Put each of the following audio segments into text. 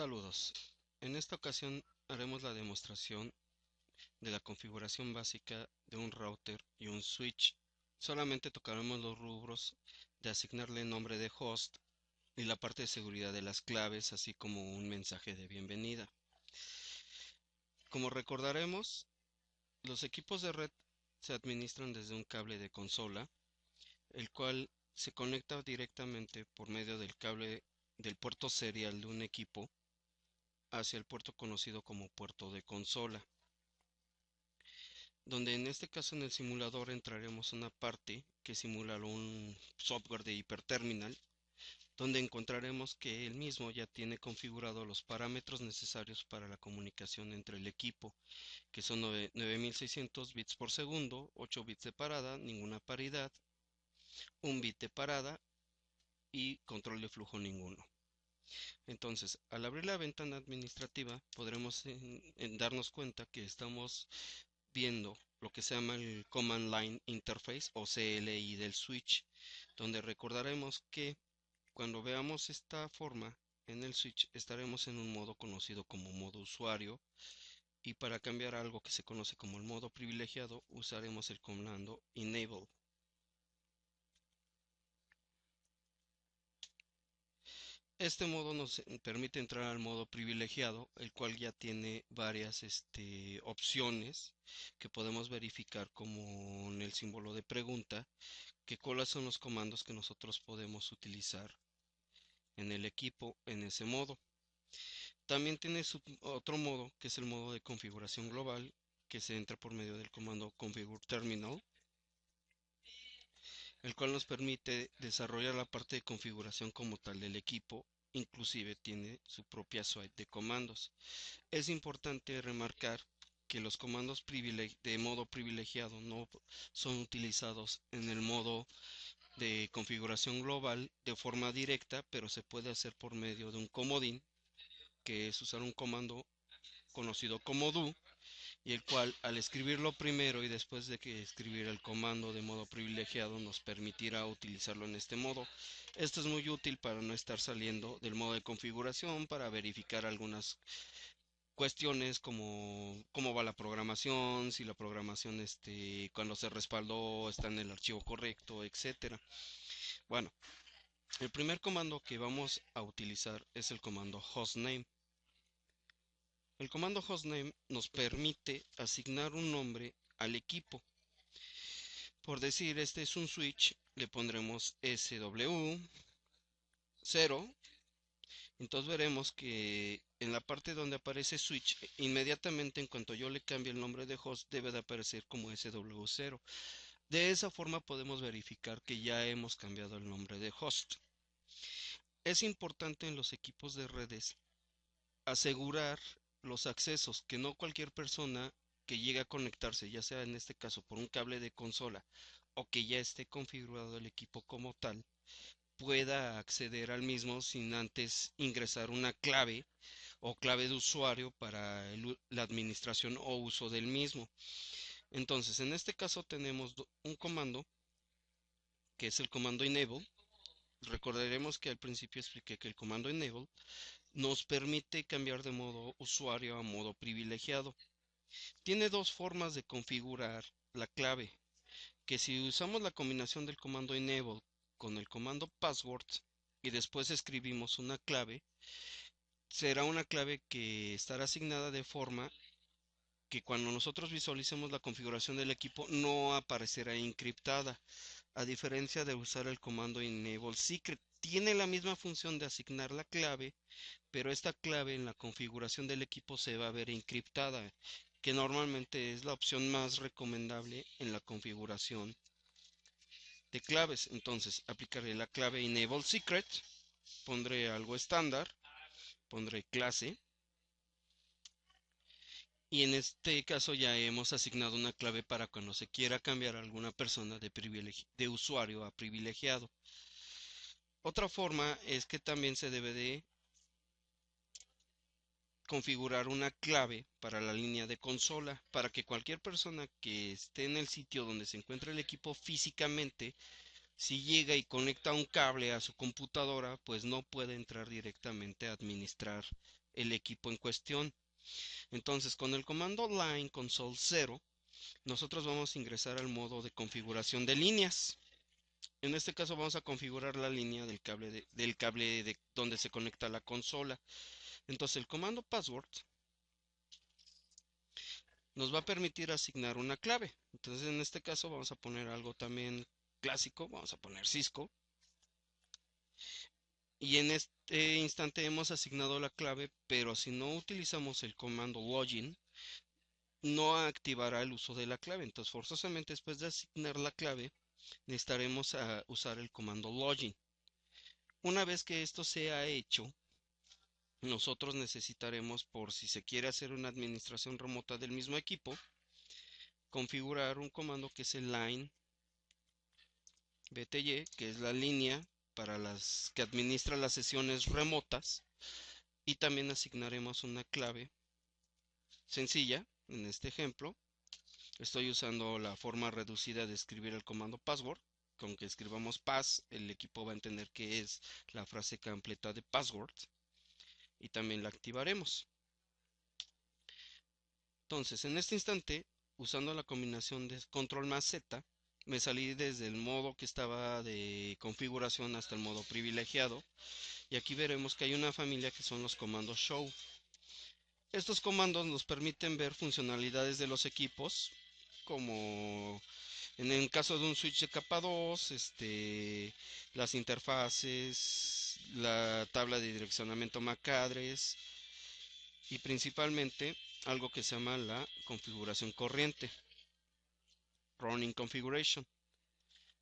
Saludos. En esta ocasión haremos la demostración de la configuración básica de un router y un switch. Solamente tocaremos los rubros de asignarle nombre de host y la parte de seguridad de las claves, así como un mensaje de bienvenida. Como recordaremos, los equipos de red se administran desde un cable de consola, el cual se conecta directamente por medio del cable del puerto serial de un equipo hacia el puerto conocido como puerto de consola, donde en este caso en el simulador entraremos a una parte que simula un software de hiperterminal, donde encontraremos que el mismo ya tiene configurado los parámetros necesarios para la comunicación entre el equipo, que son 9600 bits por segundo, 8 bits de parada, ninguna paridad, un bit de parada y control de flujo ninguno. Entonces, al abrir la ventana administrativa, podremos darnos cuenta que estamos viendo lo que se llama el Command Line Interface o CLI del switch, donde recordaremos que cuando veamos esta forma en el switch estaremos en un modo conocido como modo usuario, y para cambiar a algo que se conoce como el modo privilegiado usaremos el comando enable. Este modo nos permite entrar al modo privilegiado, el cual ya tiene varias opciones que podemos verificar como en el símbolo de pregunta, que cuáles son los comandos que nosotros podemos utilizar en el equipo en ese modo. También tiene otro modo, que es el modo de configuración global, que se entra por medio del comando configure terminal, el cual nos permite desarrollar la parte de configuración como tal del equipo. Inclusive tiene su propia suite de comandos. Es importante remarcar que los comandos de modo privilegiado no son utilizados en el modo de configuración global de forma directa, pero se puede hacer por medio de un comodín, que es usar un comando conocido como do, y el cual al escribirlo primero y después de que escribir el comando de modo privilegiado nos permitirá utilizarlo en este modo. Esto es muy útil para no estar saliendo del modo de configuración, para verificar algunas cuestiones como cómo va la programación, si la programación cuando se respaldó está en el archivo correcto, etcétera. Bueno, el primer comando que vamos a utilizar es el comando hostname. El comando hostname nos permite asignar un nombre al equipo. Por decir, este es un switch, le pondremos SW0. Entonces veremos que en la parte donde aparece switch, inmediatamente en cuanto yo le cambie el nombre de host, debe de aparecer como SW0. De esa forma podemos verificar que ya hemos cambiado el nombre de host. Es importante en los equipos de redes asegurar los accesos, que no cualquier persona que llegue a conectarse, ya sea en este caso por un cable de consola o que ya esté configurado el equipo como tal, pueda acceder al mismo sin antes ingresar una clave o clave de usuario para la administración o uso del mismo. Entonces, en este caso tenemos un comando que es el comando enable. Recordaremos que al principio expliqué que el comando enable nos permite cambiar de modo usuario a modo privilegiado. Tiene dos formas de configurar la clave, que si usamos la combinación del comando enable con el comando password y después escribimos una clave, será una clave que estará asignada de forma que cuando nosotros visualicemos la configuración del equipo no aparecerá encriptada, a diferencia de usar el comando enable secret. Tiene la misma función de asignar la clave, pero esta clave en la configuración del equipo se va a ver encriptada, que normalmente es la opción más recomendable en la configuración de claves. Entonces aplicaré la clave enable secret, pondré algo estándar, pondré clase, y en este caso ya hemos asignado una clave para cuando se quiera cambiar a alguna persona de usuario a privilegiado. Otra forma es que también se debe de configurar una clave para la línea de consola, para que cualquier persona que esté en el sitio donde se encuentra el equipo físicamente, si llega y conecta un cable a su computadora, pues no puede entrar directamente a administrar el equipo en cuestión. Entonces, con el comando line console 0, nosotros vamos a ingresar al modo de configuración de líneas. En este caso vamos a configurar la línea del cable de donde se conecta la consola. Entonces el comando password nos va a permitir asignar una clave. Entonces en este caso vamos a poner algo también clásico, vamos a poner Cisco. Y en este instante hemos asignado la clave, pero si no utilizamos el comando login, no activará el uso de la clave. Entonces forzosamente después de asignar la clave, necesitaremos usar el comando login. Una vez que esto sea hecho, nosotros necesitaremos, por si se quiere hacer una administración remota del mismo equipo, configurar un comando que es el line bty, que es la línea para las que administra las sesiones remotas, y también asignaremos una clave sencilla. En este ejemplo estoy usando la forma reducida de escribir el comando password. Con que escribamos pass, el equipo va a entender que es la frase completa de password, y también la activaremos. Entonces, en este instante, usando la combinación de control más Z, me salí desde el modo que estaba de configuración hasta el modo privilegiado, y aquí veremos que hay una familia que son los comandos show. Estos comandos nos permiten ver funcionalidades de los equipos, como en el caso de un switch de capa 2, las interfaces, la tabla de direccionamiento MAC address, y principalmente algo que se llama la configuración corriente, running configuration.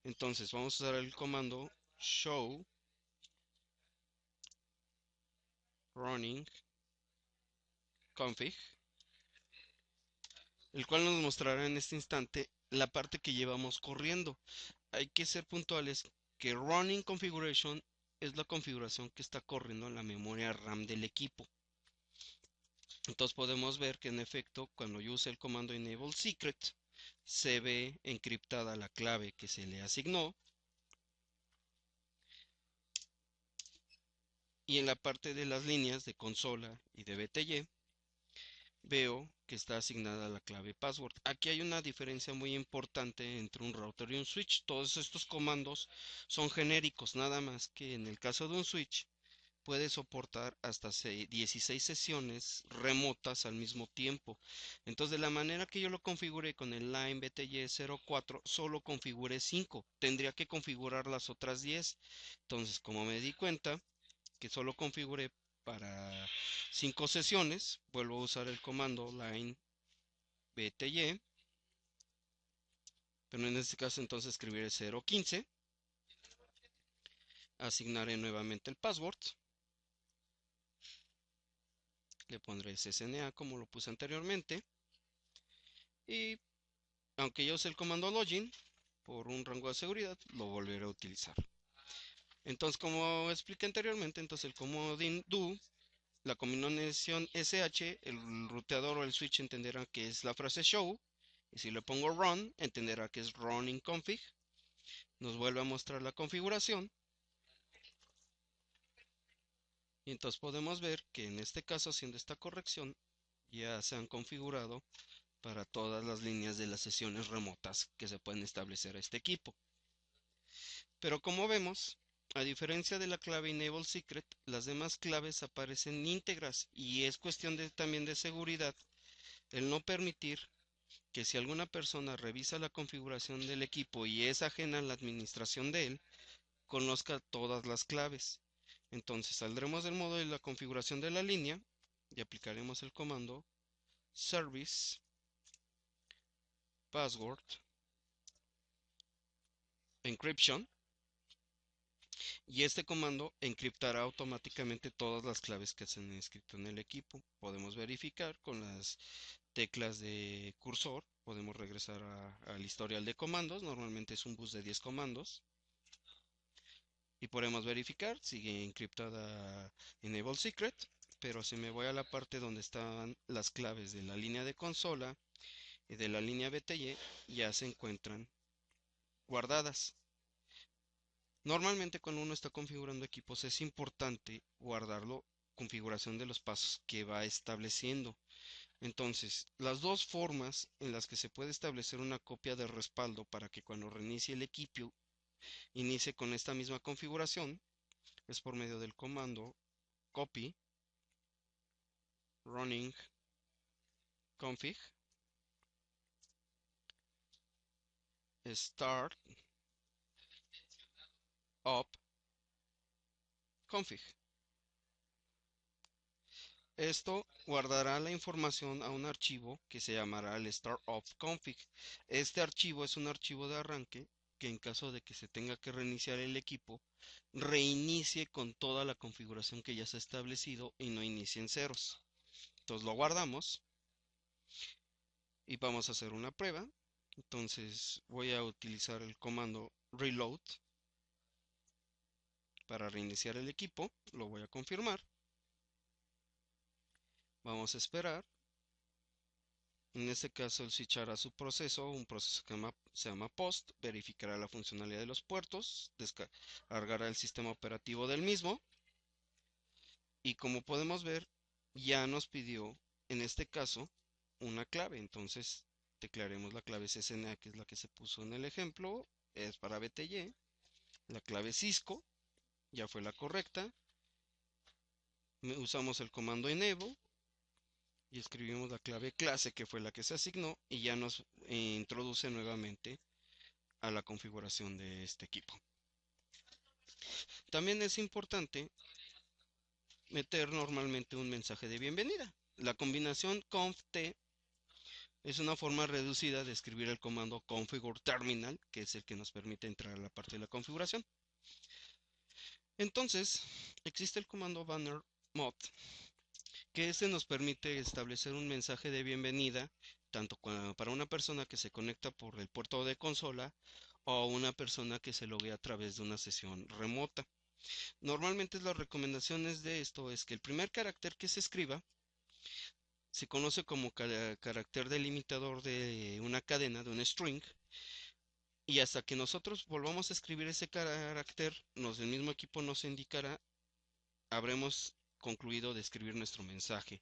Entonces vamos a usar el comando show running config, el cual nos mostrará en este instante la parte que llevamos corriendo. Hay que ser puntuales que running configuration es la configuración que está corriendo en la memoria RAM del equipo. Entonces podemos ver que en efecto cuando yo use el comando enable secret se ve encriptada la clave que se le asignó, y en la parte de las líneas de consola y de BTY veo que está asignada la clave password. Aquí hay una diferencia muy importante entre un router y un switch. Todos estos comandos son genéricos, nada más que en el caso de un switch puede soportar hasta 16 sesiones remotas al mismo tiempo. Entonces, de la manera que yo lo configuré con el line BTY 04, solo configuré 5. Tendría que configurar las otras 10. Entonces, como me di cuenta que solo configuré para 5 sesiones, vuelvo a usar el comando line bty, pero en este caso entonces escribiré 015, asignaré nuevamente el password, le pondré ssna como lo puse anteriormente, y aunque yo use el comando login, por un rango de seguridad, lo volveré a utilizar. Entonces, como expliqué anteriormente, entonces el comodín do, la combinación sh, el ruteador o el switch entenderá que es la frase show, y si le pongo run, entenderá que es running config. Nos vuelve a mostrar la configuración, y entonces podemos ver que en este caso, haciendo esta corrección, ya se han configurado para todas las líneas de las sesiones remotas que se pueden establecer a este equipo. Pero como vemos, a diferencia de la clave Enable Secret, las demás claves aparecen íntegras, y es cuestión también de seguridad el no permitir que, si alguna persona revisa la configuración del equipo y es ajena a la administración de él, conozca todas las claves. Entonces saldremos del modo de la configuración de la línea y aplicaremos el comando service password encryption, y este comando encriptará automáticamente todas las claves que se han inscrito en el equipo. Podemos verificar con las teclas de cursor, podemos regresar al historial de comandos, normalmente es un bus de 10 comandos, y podemos verificar, sigue encriptada Enable Secret, pero si me voy a la parte donde están las claves de la línea de consola y de la línea BTY, ya se encuentran guardadas. Normalmente cuando uno está configurando equipos es importante guardarlo configuración de los pasos que va estableciendo. Entonces, las dos formas en las que se puede establecer una copia de respaldo para que cuando reinicie el equipo inicie con esta misma configuración es por medio del comando copy running config start up config. Esto guardará la información a un archivo que se llamará el start_up_config. Este archivo es un archivo de arranque que en caso de que se tenga que reiniciar el equipo, reinicie con toda la configuración que ya se ha establecido y no inicie en ceros. Entonces lo guardamos y vamos a hacer una prueba. Entonces voy a utilizar el comando reload para reiniciar el equipo. Lo voy a confirmar. Vamos a esperar. En este caso, el switch hará su proceso, un proceso que se llama POST, verificará la funcionalidad de los puertos, descargará el sistema operativo del mismo y como podemos ver, ya nos pidió, en este caso, una clave. Entonces, declaremos la clave CCNA, que es la que se puso en el ejemplo, es para BTY, la clave Cisco, ya fue la correcta, usamos el comando enable y escribimos la clave clase, que fue la que se asignó, y ya nos introduce nuevamente a la configuración de este equipo. También es importante meter normalmente un mensaje de bienvenida. La combinación conft es una forma reducida de escribir el comando configure terminal, que es el que nos permite entrar a la parte de la configuración. Entonces, existe el comando banner mod, que este nos permite establecer un mensaje de bienvenida tanto para una persona que se conecta por el puerto de consola o una persona que se loguea a través de una sesión remota. Normalmente las recomendaciones de esto es que el primer carácter que se escriba se conoce como carácter delimitador de una cadena, de un string, y hasta que nosotros volvamos a escribir ese carácter, el mismo equipo nos indicará, habremos concluido de escribir nuestro mensaje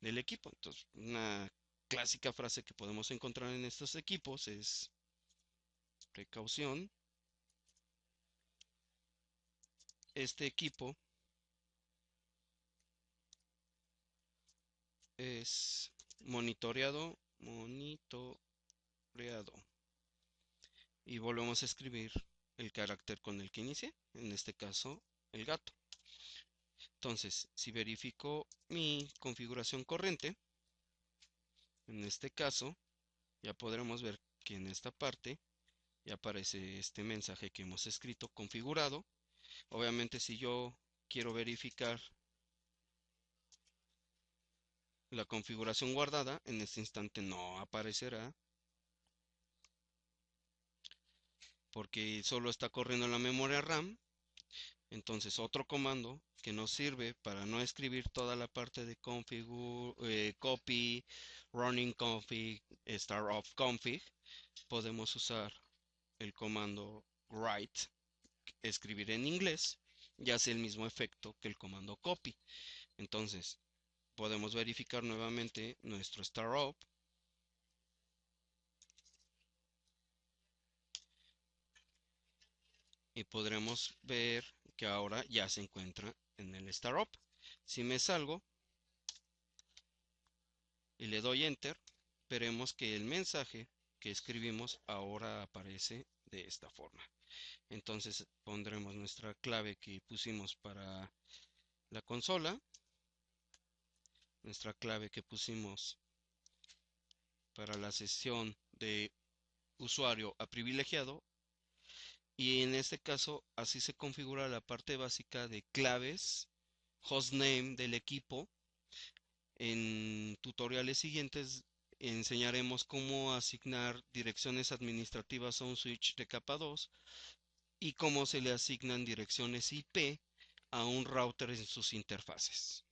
del equipo. Entonces, una clásica frase que podemos encontrar en estos equipos es precaución, este equipo es monitoreado, y volvemos a escribir el carácter con el que inicié, en este caso el gato. Entonces, si verifico mi configuración corriente, en este caso ya podremos ver que en esta parte ya aparece este mensaje que hemos escrito configurado. Obviamente si yo quiero verificar la configuración guardada, en este instante no aparecerá porque solo está corriendo la memoria RAM. Entonces otro comando que nos sirve para no escribir toda la parte de copy, running config, start of config, podemos usar el comando write, escribir en inglés, y hace el mismo efecto que el comando copy. Entonces podemos verificar nuevamente nuestro startup y podremos ver que ahora ya se encuentra en el startup. Si me salgo y le doy enter, veremos que el mensaje que escribimos ahora aparece de esta forma. Entonces pondremos nuestra clave que pusimos para la consola, nuestra clave que pusimos para la sesión de usuario a privilegiado, y en este caso así se configura la parte básica de claves, hostname del equipo. En tutoriales siguientes enseñaremos cómo asignar direcciones administrativas a un switch de capa 2 y cómo se le asignan direcciones IP a un router en sus interfaces.